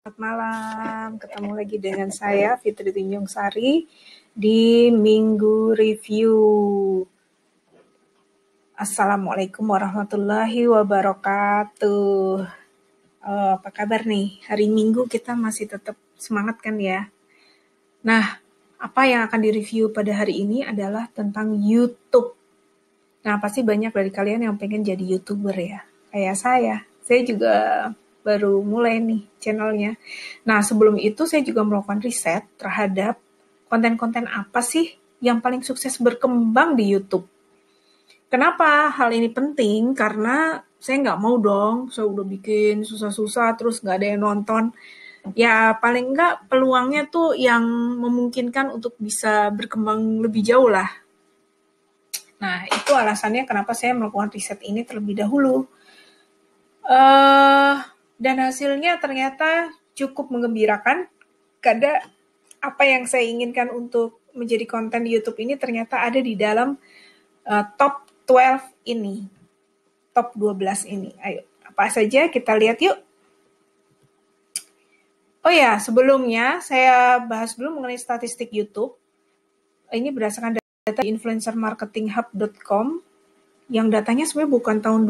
Selamat malam, ketemu lagi dengan saya Fitri Tinjung Sari di Minggu Review. Assalamualaikum warahmatullahi wabarakatuh. Apa kabar nih? Hari Minggu kita masih tetap semangat kan ya? Nah, apa yang akan direview pada hari ini adalah tentang YouTube. Nah, pasti banyak dari kalian yang pengen jadi YouTuber ya, kayak saya. Saya juga baru mulai nih channelnya. Nah, sebelum itu saya juga melakukan riset terhadap konten-konten apa sih yang paling sukses berkembang di YouTube. Kenapa hal ini penting? Karena saya nggak mau dong, saya udah bikin susah-susah terus nggak ada yang nonton. Ya, paling nggak peluangnya tuh yang memungkinkan untuk bisa berkembang lebih jauh lah. Nah, itu alasannya kenapa saya melakukan riset ini terlebih dahulu. Dan hasilnya ternyata cukup menggembirakan. Karena apa yang saya inginkan untuk menjadi konten di YouTube ini ternyata ada di dalam top 12 ini. Top 12 ini. Ayo, apa saja kita lihat yuk. Oh ya, sebelumnya saya bahas dulu mengenai statistik YouTube. Ini berdasarkan data influencermarketinghub.com. Yang datanya sebenarnya bukan tahun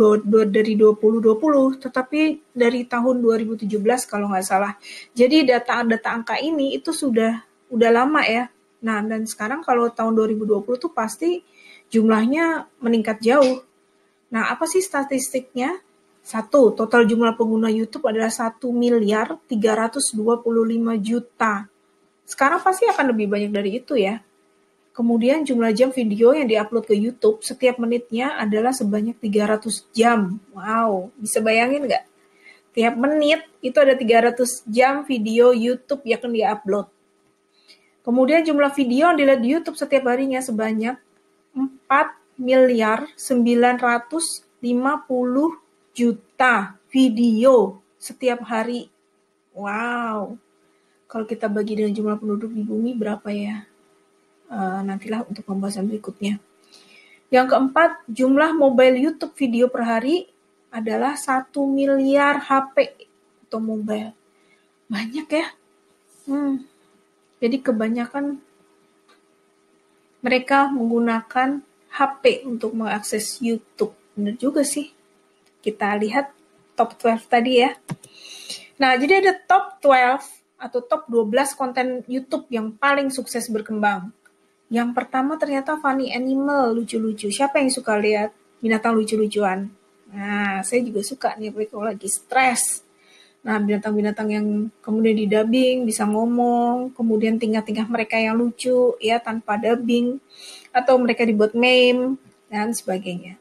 dari 2020, tetapi dari tahun 2017 kalau nggak salah. Jadi data angka ini itu udah lama ya. Nah, dan sekarang kalau tahun 2020 tuh pasti jumlahnya meningkat jauh. Nah, apa sih statistiknya? 1. Total jumlah pengguna YouTube adalah 1.325.000.000. Sekarang pasti akan lebih banyak dari itu ya. Kemudian jumlah jam video yang diupload ke YouTube setiap menitnya adalah sebanyak 300 jam. Wow, bisa bayangin nggak? Tiap menit itu ada 300 jam video YouTube yang akan diupload. Kemudian jumlah video yang dilihat di YouTube setiap harinya sebanyak 4.950.000.000 video setiap hari. Wow, kalau kita bagi dengan jumlah penduduk di bumi berapa ya? Nantilah untuk pembahasan berikutnya. Yang keempat, jumlah mobile YouTube video per hari adalah 1 miliar HP atau mobile. Banyak ya. Jadi kebanyakan mereka menggunakan HP untuk mengakses YouTube. Benar juga sih. Kita lihat top 12 tadi ya. Nah, jadi ada top 12 atau top 12 konten YouTube yang paling sukses berkembang. Yang pertama ternyata funny animal, lucu-lucu. Siapa yang suka lihat binatang lucu-lucuan? Nah, saya juga suka nih kalau lagi stres. Nah, binatang-binatang yang kemudian didubbing, bisa ngomong, kemudian tingkah-tingkah mereka yang lucu, ya tanpa dubbing, atau mereka dibuat meme, dan sebagainya.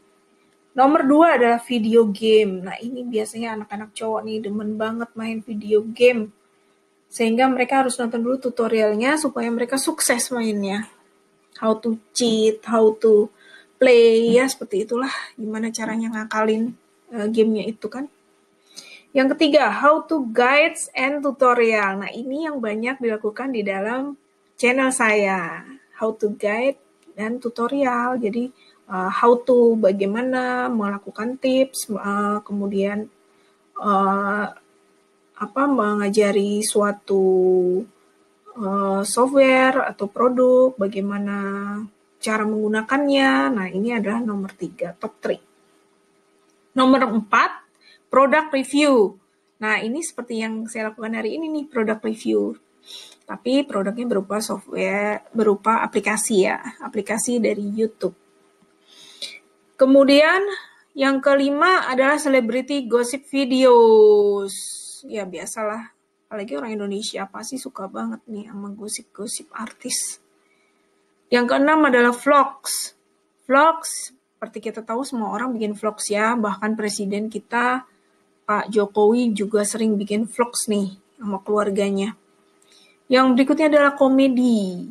Nomor 2 adalah video game. Nah, ini biasanya anak-anak cowok nih demen banget main video game. Sehingga mereka harus nonton dulu tutorialnya supaya mereka sukses mainnya. How to cheat, how to play, ya seperti itulah gimana caranya ngakalin gamenya itu kan. Yang ketiga, how to guides and tutorial. Nah, ini yang banyak dilakukan di dalam channel saya. How to guide dan tutorial. Jadi, how to bagaimana melakukan tips, kemudian mengajari suatu software atau produk, bagaimana cara menggunakannya. Nah, ini adalah nomor 3, top 3. Nomor 4, product review. Nah, ini seperti yang saya lakukan hari ini nih, product review. Tapi produknya berupa software, berupa aplikasi ya, aplikasi dari YouTube. Kemudian yang kelima adalah celebrity gossip videos. Ya, biasalah. Apalagi orang Indonesia pasti suka banget nih sama gosip-gosip artis. Yang keenam adalah vlogs. Vlogs, seperti kita tahu semua orang bikin vlogs ya. Bahkan presiden kita, Pak Jokowi juga sering bikin vlogs nih sama keluarganya. Yang berikutnya adalah komedi.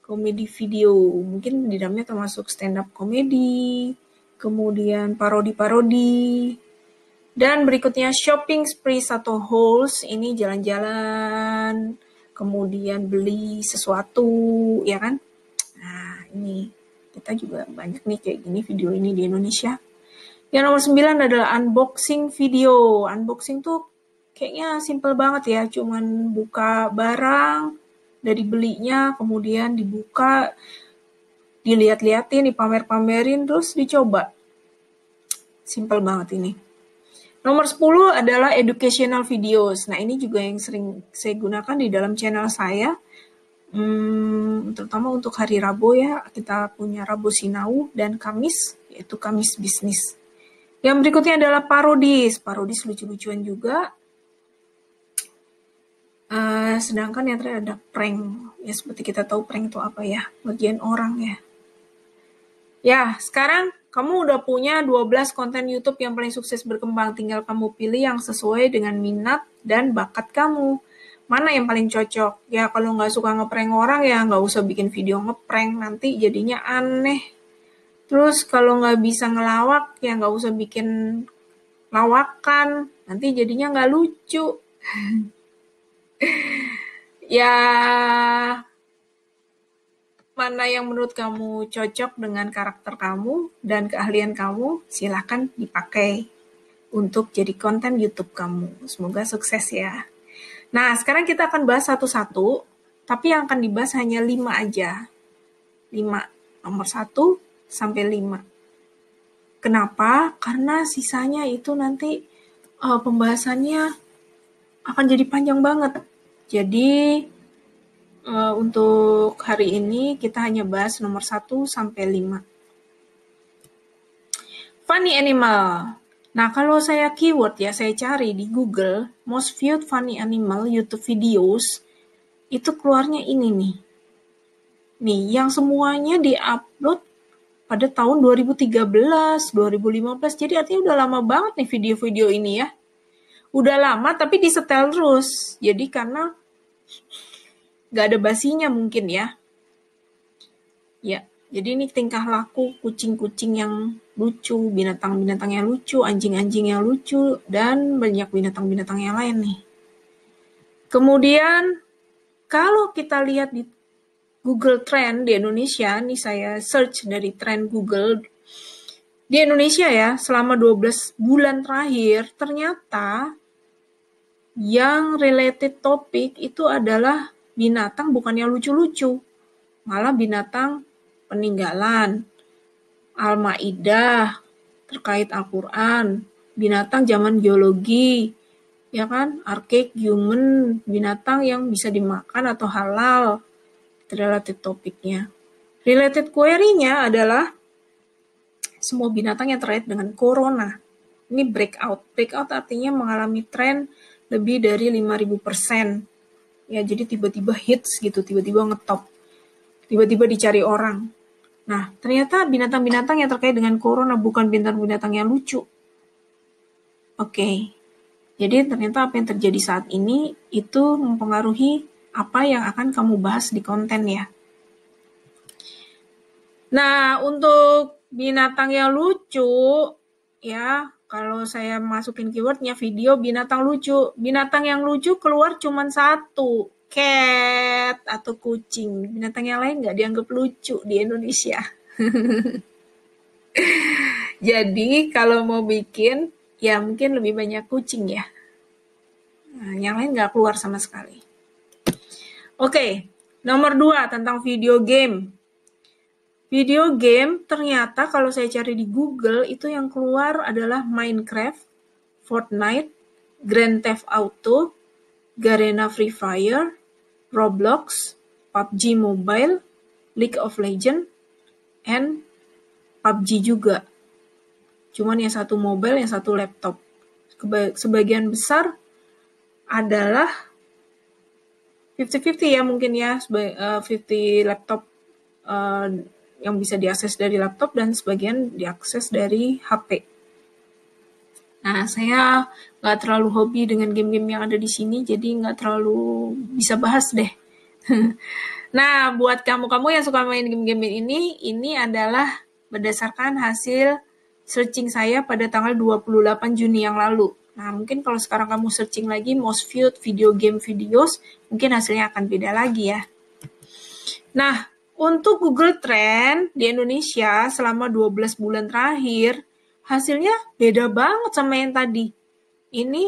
Komedi video. Mungkin di dalamnya termasuk stand up komedi, kemudian parodi-parodi. Dan berikutnya shopping sprees atau hauls, ini jalan-jalan, kemudian beli sesuatu, ya kan? Nah, ini kita juga banyak nih kayak gini video ini di Indonesia. Yang nomor 9 adalah unboxing video. Unboxing tuh kayaknya simple banget ya, cuman buka barang dari belinya, kemudian dibuka, dilihat-liatin, dipamer-pamerin, terus dicoba. Simple banget ini. Nomor 10 adalah educational videos. Nah, ini juga yang sering saya gunakan di dalam channel saya. Terutama untuk hari Rabu ya, kita punya Rabu Sinau dan Kamis, yaitu Kamis Bisnis. Yang berikutnya adalah parodis. Parodis lucu-lucuan juga. Sedangkan yang terakhir ada prank. Ya, seperti kita tahu prank itu apa ya? Bagian orang ya. Ya, sekarang kamu udah punya 12 konten YouTube yang paling sukses berkembang. Tinggal kamu pilih yang sesuai dengan minat dan bakat kamu. Mana yang paling cocok? Ya, kalau nggak suka ngeprank orang, ya nggak usah bikin video ngeprank. Nanti jadinya aneh. Terus kalau nggak bisa ngelawak, ya nggak usah bikin lawakan. Nanti jadinya nggak lucu. Ya, mana yang menurut kamu cocok dengan karakter kamu dan keahlian kamu, silakan dipakai untuk jadi konten YouTube kamu. Semoga sukses ya. Nah, sekarang kita akan bahas satu-satu, tapi yang akan dibahas hanya 5 aja. 5, nomor 1 sampai 5. Kenapa? Karena sisanya itu nanti pembahasannya akan jadi panjang banget. Jadi, untuk hari ini kita hanya bahas nomor 1 sampai 5. Funny animal. Nah, kalau saya keyword ya, saya cari di Google, most viewed funny animal YouTube videos, itu keluarnya ini nih. Nih, yang semuanya di-upload pada tahun 2013, 2015, jadi artinya udah lama banget nih video-video ini ya. Udah lama tapi disetel terus, jadi karena gak ada basinya mungkin ya. Ya, jadi ini tingkah laku kucing-kucing yang lucu, binatang-binatang yang lucu, anjing-anjing yang lucu, dan banyak binatang-binatang yang lain nih. Kemudian, kalau kita lihat di Google Trend di Indonesia, nih saya search dari Trend Google, di Indonesia ya, selama 12 bulan terakhir, ternyata yang related topik itu adalah binatang bukan yang lucu-lucu, malah binatang peninggalan, Al-Maidah, terkait Al-Quran, binatang zaman geologi, ya kan, archaic human, binatang yang bisa dimakan atau halal, related topiknya. Related query-nya adalah semua binatang yang terkait dengan corona. Ini breakout. Breakout artinya mengalami tren lebih dari 5.000%. Ya, jadi tiba-tiba hits gitu, tiba-tiba ngetop. Tiba-tiba dicari orang. Nah, ternyata binatang-binatang yang terkait dengan corona bukan binatang-binatang yang lucu. Oke. Jadi ternyata apa yang terjadi saat ini itu mempengaruhi apa yang akan kamu bahas di konten ya. Nah, untuk binatang yang lucu, ya, kalau saya masukin keywordnya video binatang lucu. Binatang yang lucu keluar cuma 1. Cat atau kucing. Binatang yang lain nggak dianggap lucu di Indonesia. Jadi kalau mau bikin, ya mungkin lebih banyak kucing ya. Nah, yang lain nggak keluar sama sekali. Oke, nomor 2 tentang video game. Video game ternyata kalau saya cari di Google itu yang keluar adalah Minecraft, Fortnite, Grand Theft Auto, Garena Free Fire, Roblox, PUBG Mobile, League of Legends, and PUBG juga. Cuman yang satu mobile, yang satu laptop. Sebagian besar adalah 50-50 ya mungkin ya, 50 laptop yang bisa diakses dari laptop dan sebagian diakses dari HP. Nah, saya nggak terlalu hobi dengan game-game yang ada di sini, jadi nggak terlalu bisa bahas deh. Nah, buat kamu-kamu yang suka main game-game ini adalah berdasarkan hasil searching saya pada tanggal 28 Juni yang lalu. Nah, mungkin kalau sekarang kamu searching lagi most viewed video game videos, mungkin hasilnya akan beda lagi ya. Nah, untuk Google Trend di Indonesia selama 12 bulan terakhir, hasilnya beda banget sama yang tadi. Ini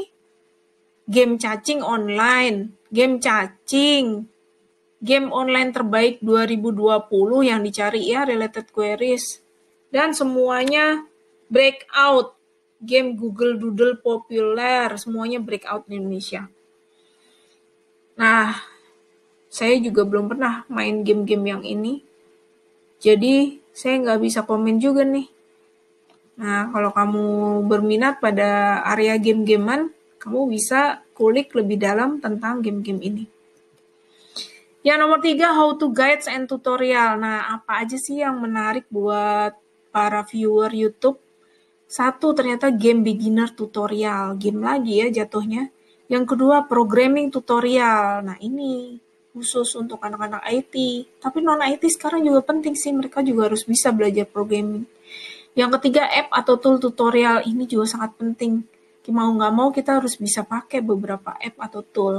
game cacing online, game cacing, game online terbaik 2020 yang dicari ya, related queries. Dan semuanya breakout, game Google Doodle populer, semuanya breakout di Indonesia. Nah, saya juga belum pernah main game-game yang ini, jadi saya nggak bisa komen juga nih. Nah, kalau kamu berminat pada area game-gamean, kamu bisa kulik lebih dalam tentang game-game ini. Yang nomor 3, how to guides and tutorial. Nah, apa aja sih yang menarik buat para viewer YouTube? 1, ternyata game beginner tutorial. Game lagi ya jatuhnya. Yang kedua, programming tutorial. Nah, ini khusus untuk anak-anak IT. Tapi non-IT sekarang juga penting sih. Mereka juga harus bisa belajar programming. Yang ketiga, app atau tool tutorial. Ini juga sangat penting. Mau nggak mau kita harus bisa pakai beberapa app atau tool.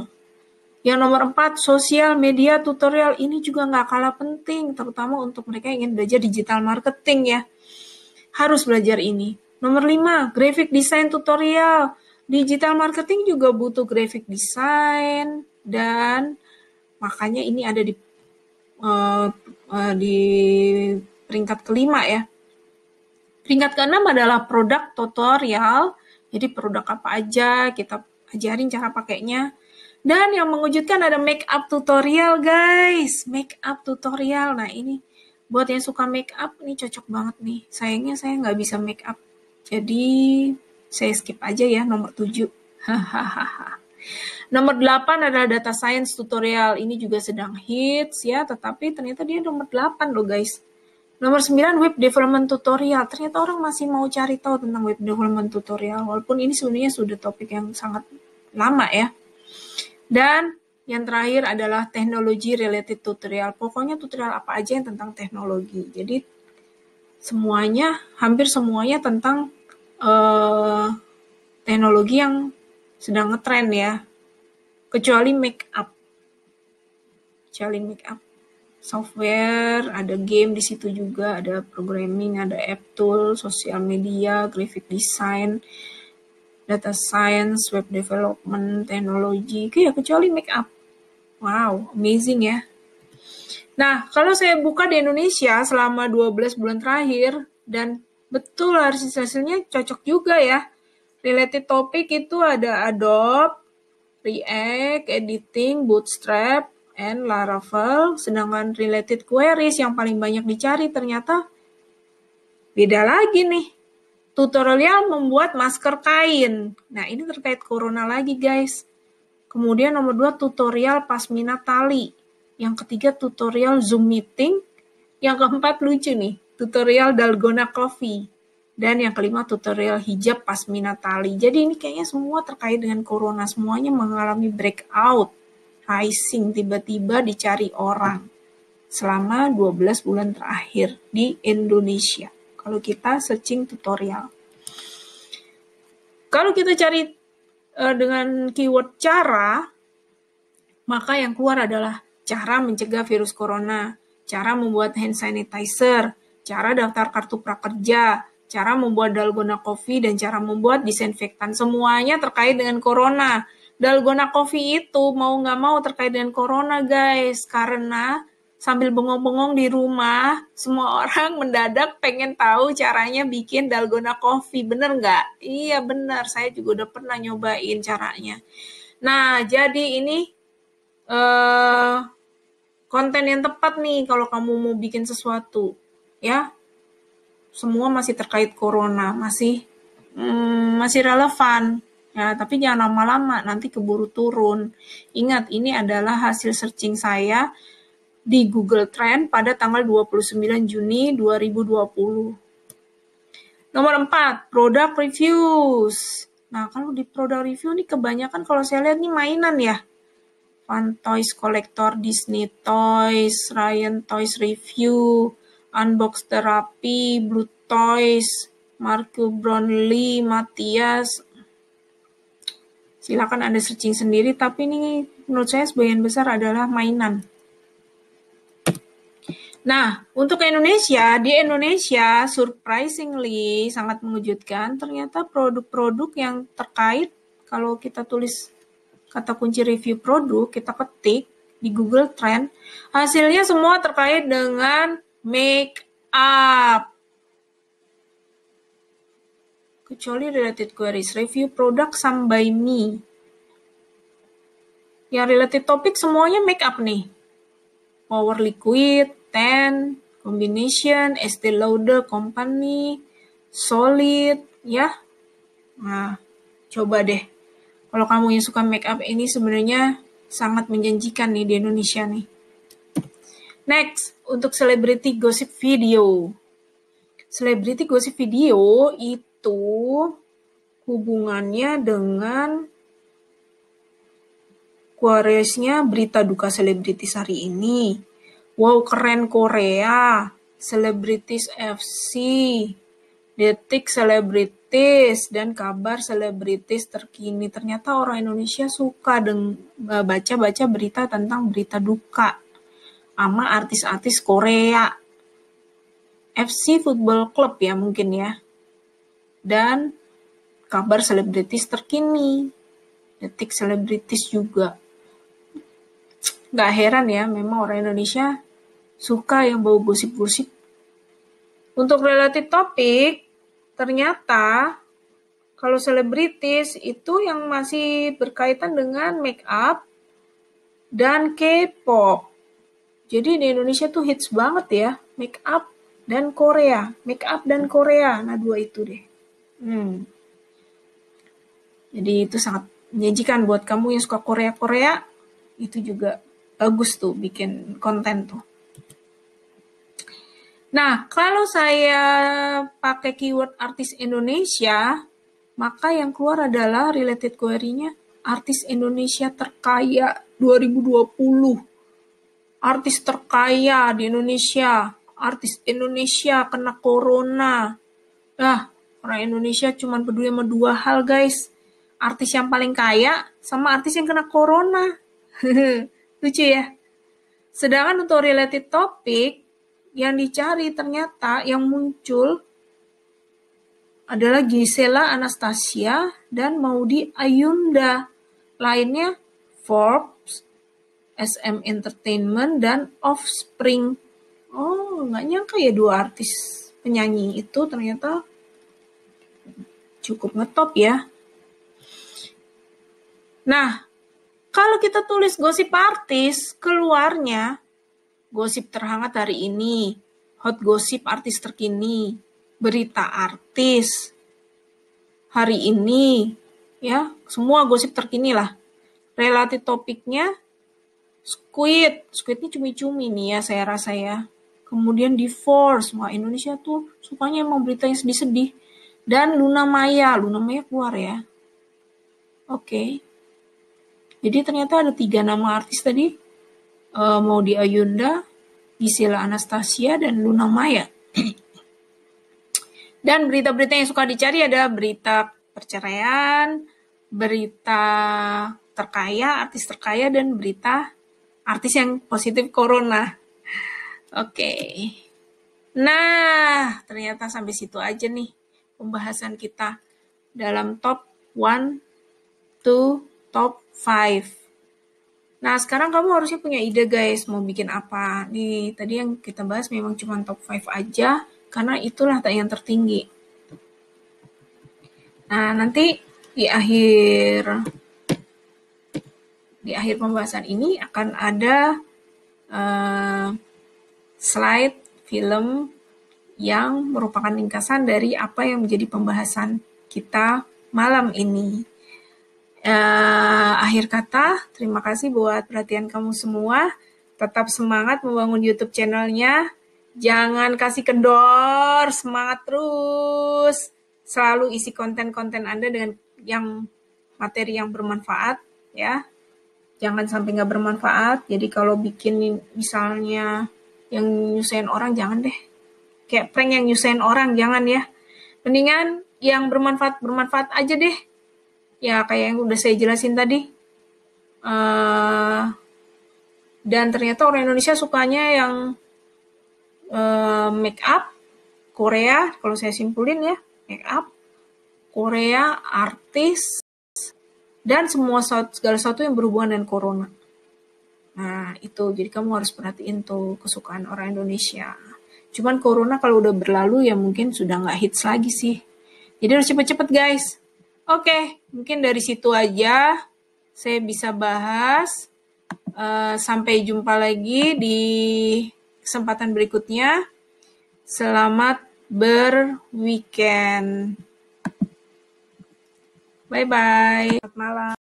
Yang nomor 4, sosial media tutorial. Ini juga nggak kalah penting, terutama untuk mereka yang ingin belajar digital marketing ya. Harus belajar ini. Nomor 5, graphic design tutorial. Digital marketing juga butuh graphic design, dan makanya ini ada di peringkat kelima ya. Peringkat keenam adalah produk tutorial. Jadi produk apa aja, kita ajarin cara pakainya. Dan yang mengejutkan ada make up tutorial guys. Make up tutorial. Nah ini buat yang suka make up nih cocok banget nih. Sayangnya saya nggak bisa make up. Jadi saya skip aja ya nomor 7. Nomor 8 adalah data science tutorial. Ini juga sedang hits ya. Tetapi ternyata dia nomor 8 loh guys. Nomor 9, web development tutorial. Ternyata orang masih mau cari tahu tentang web development tutorial. Walaupun ini sebenarnya sudah topik yang sangat lama ya. Dan yang terakhir adalah teknologi related tutorial. Pokoknya tutorial apa aja yang tentang teknologi. Jadi semuanya, hampir semuanya tentang teknologi yang sedang ngetren ya. Kecuali make up. Software, ada game di situ juga, ada programming, ada app tool, sosial media, graphic design, data science, web development, teknologi, ya kecuali make up. Wow, amazing ya. Nah, kalau saya buka di Indonesia selama 12 bulan terakhir, dan betul hasilnya cocok juga ya. Related topik itu ada Adobe, React, Editing, Bootstrap, and Laravel. Sedangkan related queries yang paling banyak dicari ternyata beda lagi nih. Tutorial membuat masker kain. Nah, ini terkait corona lagi guys. Kemudian nomor 2, tutorial pasmina tali. Yang ketiga, tutorial Zoom meeting. Yang keempat lucu nih, tutorial dalgona coffee. Dan yang kelima, tutorial hijab pasmina tali. Jadi ini kayaknya semua terkait dengan corona. Semuanya mengalami breakout, rising, tiba-tiba dicari orang. Selama 12 bulan terakhir di Indonesia. Kalau kita searching tutorial. Kalau kita cari dengan keyword cara, maka yang keluar adalah cara mencegah virus corona, cara membuat hand sanitizer, cara daftar kartu prakerja, cara membuat dalgona coffee, dan cara membuat disinfektan. Semuanya terkait dengan corona. Dalgona coffee itu mau nggak mau terkait dengan corona guys, karena sambil bengong-bengong di rumah, semua orang mendadak pengen tahu caranya bikin dalgona coffee. Bener nggak? Iya bener, saya juga udah pernah nyobain caranya. Nah, jadi ini konten yang tepat nih kalau kamu mau bikin sesuatu. Ya, semua masih terkait corona, masih relevan. Ya, tapi jangan lama-lama, nanti keburu turun. Ingat, ini adalah hasil searching saya di Google Trend pada tanggal 29 Juni 2020. Nomor 4, product reviews. Nah, kalau di product review nih kebanyakan kalau saya lihat nih mainan ya. Fun Toys Collector, Disney Toys, Ryan Toys Review, Unbox Therapy, Blue Toys, Marco Brownlee, Matias. Silakan Anda searching sendiri, tapi ini menurut saya sebagian besar adalah mainan. Nah, untuk Indonesia, di Indonesia surprisingly sangat mengejutkan, ternyata produk-produk yang terkait, kalau kita tulis kata kunci review produk, kita ketik di Google Trend, hasilnya semua terkait dengan make up. Kecuali related queries, review product some by me. Yang related topik semuanya make up nih. Power liquid, 10, combination, Estee Lauder company, solid, ya. Nah, coba deh. Kalau kamu yang suka make up ini sebenarnya sangat menjanjikan nih di Indonesia nih. Next, untuk celebrity gossip video. Celebrity gossip video itu hubungannya dengan queries-nya berita duka selebritis hari ini. Wow, keren Korea. Celebrities FC. Detik selebritis dan kabar selebritis terkini. Ternyata orang Indonesia suka baca-baca berita tentang berita duka sama artis-artis Korea. FC Football Club ya mungkin ya. Dan kabar selebritis terkini. Detik selebritis juga. Gak heran ya, memang orang Indonesia suka yang bau gosip-gosip. Untuk related topik, ternyata kalau selebritis itu yang masih berkaitan dengan make up dan K-pop. Jadi di Indonesia tuh hits banget ya, make up dan Korea. Make up dan Korea, nah dua itu deh. Jadi itu sangat menyajikan buat kamu yang suka Korea-Korea, itu juga bagus tuh bikin konten tuh. Nah, kalau saya pakai keyword artis Indonesia, maka yang keluar adalah related query-nya artis Indonesia terkaya 2020. Artis terkaya di Indonesia. Artis Indonesia kena corona. Nah, orang Indonesia cuma peduli sama dua hal, guys. Artis yang paling kaya sama artis yang kena corona. Lucu ya? Sedangkan untuk related topic, yang dicari ternyata yang muncul adalah Gisela Anastasia dan Maudy Ayunda. Lainnya Forbes, SM Entertainment, dan Offspring. Oh, nggak nyangka ya dua artis penyanyi itu ternyata cukup ngetop ya. Nah, kalau kita tulis gosip artis, keluarnya gosip terhangat hari ini, hot gosip artis terkini, berita artis hari ini, ya, semua gosip terkini lah. Related topiknya Squidnya cumi-cumi nih ya saya rasa ya. Kemudian divorce, wah Indonesia tuh sukanya emang berita yang sedih-sedih. Dan Luna Maya keluar ya. Oke. Jadi ternyata ada 3 nama artis tadi. Maudy Ayunda, Gisela Anastasia, dan Luna Maya. Dan berita-berita yang suka dicari ada berita perceraian, berita terkaya, artis terkaya, dan berita artis yang positif corona. Oke. Nah, ternyata sampai situ aja nih pembahasan kita dalam top 1 to top 5. Nah, sekarang kamu harusnya punya ide guys, mau bikin apa. Nih, tadi yang kita bahas memang cuma top 5 aja, karena itulah yang tertinggi. Nah, nanti di akhir pembahasan ini akan ada slide film yang merupakan ringkasan dari apa yang menjadi pembahasan kita malam ini. Akhir kata, terima kasih buat perhatian kamu semua. Tetap semangat membangun YouTube channelnya. Jangan kasih kendor, semangat terus. Selalu isi konten-konten Anda dengan materi yang bermanfaat, ya. Jangan sampai nggak bermanfaat. Jadi kalau bikin misalnya yang nyusahin orang, jangan deh. Kayak prank yang nyusahin orang, jangan ya. Mendingan yang bermanfaat aja deh. Ya kayak yang udah saya jelasin tadi. Dan ternyata orang Indonesia sukanya yang make up Korea, kalau saya simpulin ya, make up Korea, artis, dan segala sesuatu yang berhubungan dengan corona. Nah, itu. Jadi kamu harus perhatiin tuh kesukaan orang Indonesia. Cuman corona kalau udah berlalu ya mungkin sudah nggak hits lagi sih. Jadi harus cepet-cepet guys. Oke, mungkin dari situ aja saya bisa bahas. Sampai jumpa lagi di kesempatan berikutnya. Selamat berweekend. Bye-bye. Selamat malam.